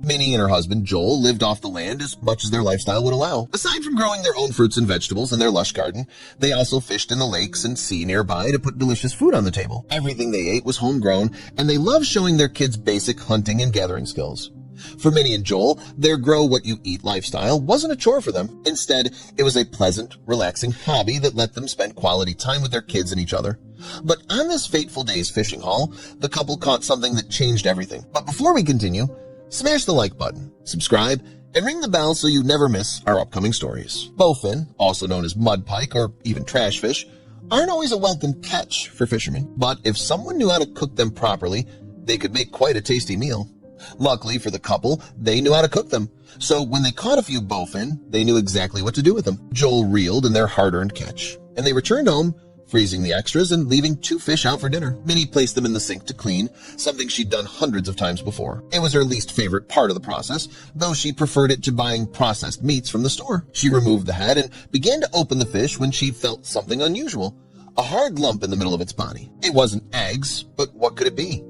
Minnie and her husband Joel lived off the land as much as their lifestyle would allow. Aside from growing their own fruits and vegetables in their lush garden, they also fished in the lakes and sea nearby to put delicious food on the table. Everything they ate was homegrown, and they loved showing their kids basic hunting and gathering skills. For Minnie and Joel, their grow-what-you-eat lifestyle wasn't a chore for them. Instead, it was a pleasant, relaxing hobby that let them spend quality time with their kids and each other. But on this fateful day's fishing haul, the couple caught something that changed everything. But before we continue, smash the like button, subscribe, and ring the bell so you never miss our upcoming stories. Bowfin, also known as mud pike or even trash fish, aren't always a welcome catch for fishermen. But if someone knew how to cook them properly, they could make quite a tasty meal. Luckily for the couple, they knew how to cook them. So when they caught a few bowfin, they knew exactly what to do with them. Joel reeled in their hard-earned catch, and they returned home, freezing the extras and leaving 2 fish out for dinner. Minnie placed them in the sink to clean, something she'd done hundreds of times before. It was her least favorite part of the process, though she preferred it to buying processed meats from the store. She removed the head and began to open the fish when she felt something unusual. A hard lump in the middle of its body. It wasn't eggs, but what could it be?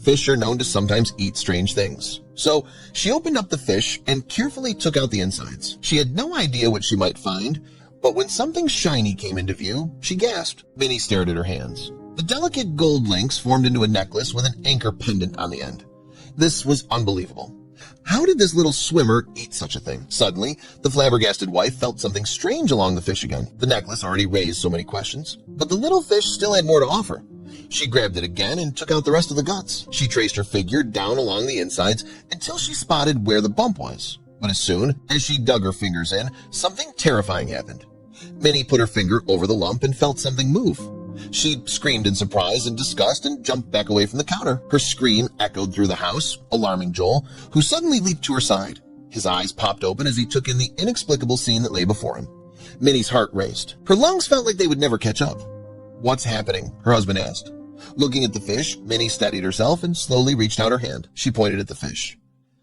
Fish are known to sometimes eat strange things. So she opened up the fish and carefully took out the insides. She had no idea what she might find, but when something shiny came into view, she gasped. Minnie stared at her hands. The delicate gold links formed into a necklace with an anchor pendant on the end. This was unbelievable. How did this little swimmer eat such a thing? Suddenly, the flabbergasted wife felt something strange along the fish again. The necklace already raised so many questions, but the little fish still had more to offer. She grabbed it again and took out the rest of the guts. She traced her figure down along the insides until she spotted where the bump was. But as soon as she dug her fingers in, something terrifying happened. Minnie put her finger over the lump and felt something move. She screamed in surprise and disgust and jumped back away from the counter. Her scream echoed through the house, alarming Joel, who suddenly leaped to her side. His eyes popped open as he took in the inexplicable scene that lay before him. Minnie's heart raced. Her lungs felt like they would never catch up. "What's happening?" her husband asked. Looking at the fish, Minnie steadied herself and slowly reached out her hand. She pointed at the fish.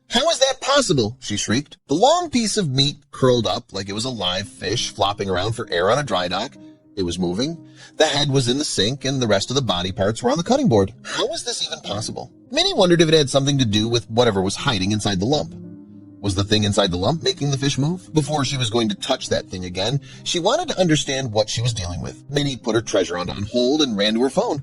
"How is that possible?" she shrieked. The long piece of meat curled up like it was a live fish flopping around for air on a dry dock. It was moving. The head was in the sink and the rest of the body parts were on the cutting board. How was this even possible? Minnie wondered if it had something to do with whatever was hiding inside the lump. Was the thing inside the lump making the fish move? Before she was going to touch that thing again, she wanted to understand what she was dealing with. Minnie put her treasure hunt on hold and ran to her phone.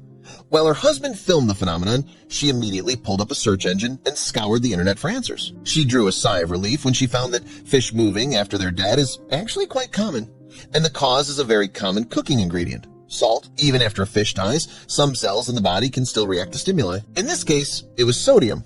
While her husband filmed the phenomenon, she immediately pulled up a search engine and scoured the internet for answers. She drew a sigh of relief when she found that fish moving after they're dead is actually quite common, and the cause is a very common cooking ingredient. Salt. Even after a fish dies, some cells in the body can still react to stimuli. In this case, it was sodium.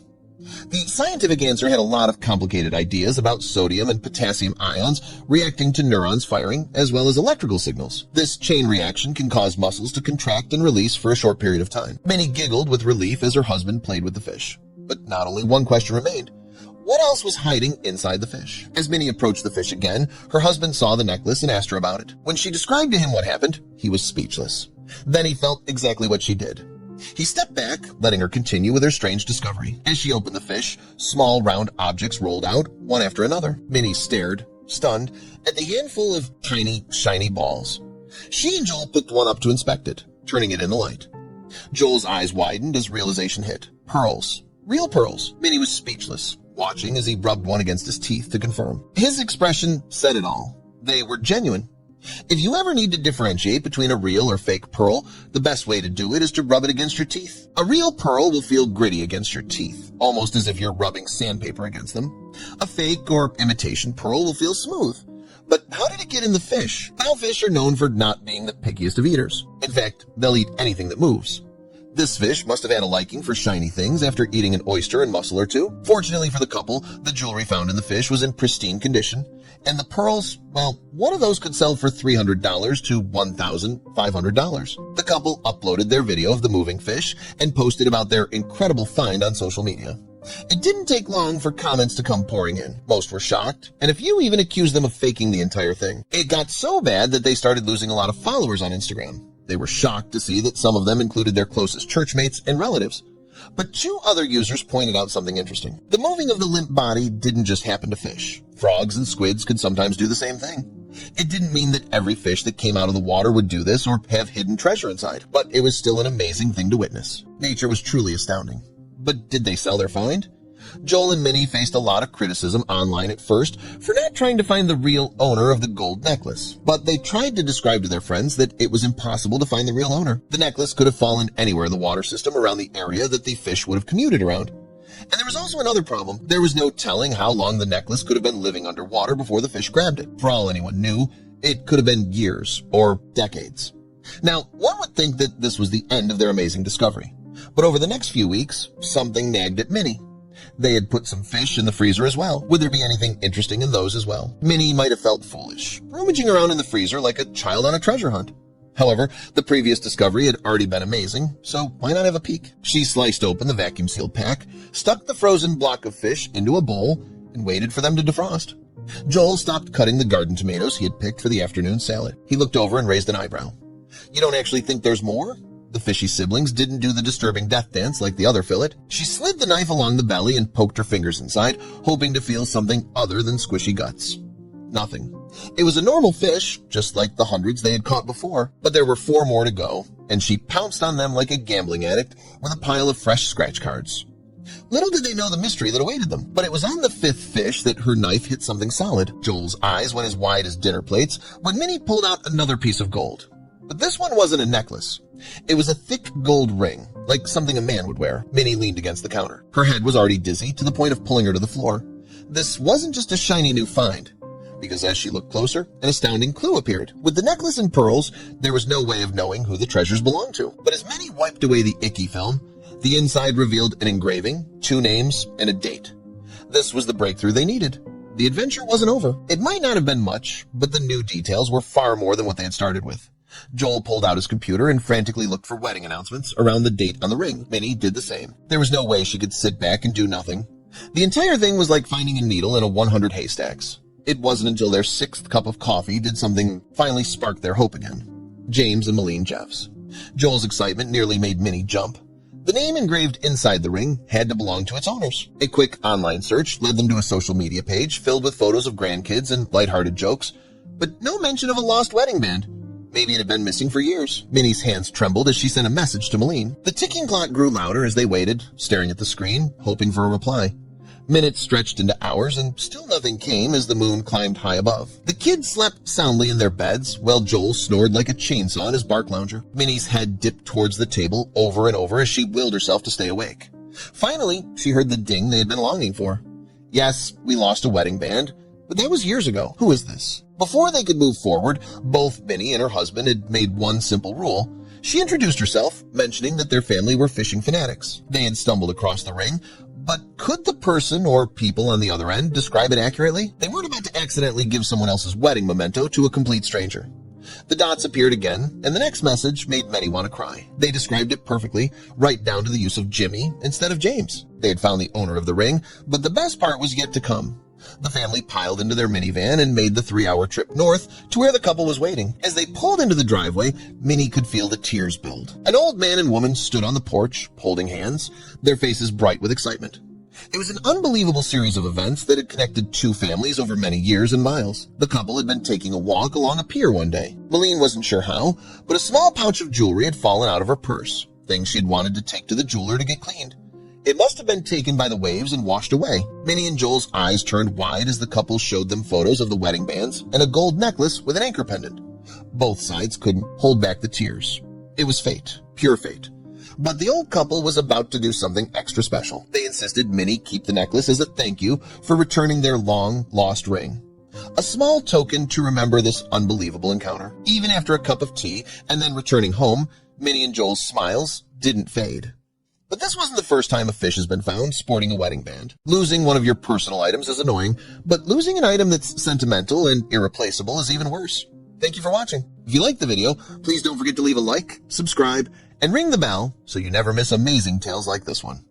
The scientific answer had a lot of complicated ideas about sodium and potassium ions reacting to neurons firing, as well as electrical signals. This chain reaction can cause muscles to contract and release for a short period of time. Minnie giggled with relief as her husband played with the fish. But not only one question remained. What else was hiding inside the fish? As Minnie approached the fish again, her husband saw the necklace and asked her about it. When she described to him what happened, he was speechless. Then he felt exactly what she did. He stepped back, letting her continue with her strange discovery. As she opened the fish, small round objects rolled out, one after another. Minnie stared, stunned, at the handful of tiny, shiny balls. She and Joel picked one up to inspect it, turning it in the light. Joel's eyes widened as realization hit. Pearls. Real pearls. Minnie was speechless, watching as he rubbed one against his teeth to confirm. His expression said it all. They were genuine. If you ever need to differentiate between a real or fake pearl, the best way to do it is to rub it against your teeth. A real pearl will feel gritty against your teeth, almost as if you're rubbing sandpaper against them. A fake or imitation pearl will feel smooth. But how did it get in the fish? Clownfish are known for not being the pickiest of eaters. In fact, they'll eat anything that moves. This fish must have had a liking for shiny things after eating an oyster and mussel or two. Fortunately for the couple, the jewelry found in the fish was in pristine condition, and the pearls, well, one of those could sell for $300 to $1,500. The couple uploaded their video of the moving fish and posted about their incredible find on social media. It didn't take long for comments to come pouring in. Most were shocked, and a few even accused them of faking the entire thing. It got so bad that they started losing a lot of followers on Instagram. They were shocked to see that some of them included their closest churchmates and relatives. But 2 other users pointed out something interesting. The moving of the limp body didn't just happen to fish. Frogs and squids could sometimes do the same thing. It didn't mean that every fish that came out of the water would do this or have hidden treasure inside, but it was still an amazing thing to witness. Nature was truly astounding. But did they sell their find? Joel and Minnie faced a lot of criticism online at first for not trying to find the real owner of the gold necklace, but they tried to describe to their friends that it was impossible to find the real owner. The necklace could have fallen anywhere in the water system around the area that the fish would have commuted around. And there was also another problem. There was no telling how long the necklace could have been living underwater before the fish grabbed it. For all anyone knew, it could have been years or decades. Now, one would think that this was the end of their amazing discovery. But over the next few weeks, something nagged at Minnie. They had put some fish in the freezer as well. Would there be anything interesting in those as well? Minnie might have felt foolish, rummaging around in the freezer like a child on a treasure hunt. However, the previous discovery had already been amazing, so why not have a peek? She sliced open the vacuum-sealed pack, stuck the frozen block of fish into a bowl, and waited for them to defrost. Joel stopped cutting the garden tomatoes he had picked for the afternoon salad. He looked over and raised an eyebrow. You don't actually think there's more? The fishy siblings didn't do the disturbing death dance like the other fillet. She slid the knife along the belly and poked her fingers inside, hoping to feel something other than squishy guts. Nothing. It was a normal fish, just like the hundreds they had caught before, but there were 4 more to go, and she pounced on them like a gambling addict with a pile of fresh scratch cards. Little did they know the mystery that awaited them, but it was on the 5th fish that her knife hit something solid. Joel's eyes went as wide as dinner plates when Minnie pulled out another piece of gold. But this one wasn't a necklace. It was a thick gold ring, like something a man would wear. Minnie leaned against the counter. Her head was already dizzy to the point of pulling her to the floor. This wasn't just a shiny new find, because as she looked closer, an astounding clue appeared. With the necklace and pearls, there was no way of knowing who the treasures belonged to. But as Minnie wiped away the icky film, the inside revealed an engraving, 2 names, and a date. This was the breakthrough they needed. The adventure wasn't over. It might not have been much, but the new details were far more than what they had started with. Joel pulled out his computer and frantically looked for wedding announcements around the date on the ring. Minnie did the same. There was no way she could sit back and do nothing. The entire thing was like finding a needle in a 100 haystacks. It wasn't until their 6th cup of coffee did something finally spark their hope again. James and Malene Jeffs. Joel's excitement nearly made Minnie jump. The name engraved inside the ring had to belong to its owners. A quick online search led them to a social media page filled with photos of grandkids and lighthearted jokes, but no mention of a lost wedding band. Maybe it had been missing for years. Minnie's hands trembled as she sent a message to Malene. The ticking clock grew louder as they waited, staring at the screen, hoping for a reply. Minutes stretched into hours, and still nothing came as the moon climbed high above. The kids slept soundly in their beds, while Joel snored like a chainsaw in his bark lounger. Minnie's head dipped towards the table over and over as she willed herself to stay awake. Finally, she heard the ding they had been longing for. Yes, we lost a wedding band, but that was years ago. Who is this? Before they could move forward, both Minnie and her husband had made one simple rule. She introduced herself, mentioning that their family were fishing fanatics. They had stumbled across the ring, but could the person or people on the other end describe it accurately? They weren't about to accidentally give someone else's wedding memento to a complete stranger. The dots appeared again, and the next message made many want to cry. They described it perfectly, right down to the use of Jimmy instead of James. They had found the owner of the ring, but the best part was yet to come. The family piled into their minivan and made the 3-hour trip north to where the couple was waiting. As they pulled into the driveway, Minnie could feel the tears build. An old man and woman stood on the porch, holding hands, their faces bright with excitement. It was an unbelievable series of events that had connected 2 families over many years and miles. The couple had been taking a walk along a pier one day. Malene wasn't sure how, but a small pouch of jewelry had fallen out of her purse, things she'd wanted to take to the jeweler to get cleaned. It must have been taken by the waves and washed away. Minnie and Joel's eyes turned wide as the couple showed them photos of the wedding bands and a gold necklace with an anchor pendant. Both sides couldn't hold back the tears. It was fate, pure fate. But the old couple was about to do something extra special. They insisted Minnie keep the necklace as a thank you for returning their long-lost ring. A small token to remember this unbelievable encounter. Even after a cup of tea and then returning home, Minnie and Joel's smiles didn't fade. But this wasn't the first time a fish has been found sporting a wedding band. Losing one of your personal items is annoying, but losing an item that's sentimental and irreplaceable is even worse. Thank you for watching. If you liked the video, please don't forget to leave a like, subscribe, and ring the bell so you never miss amazing tales like this one.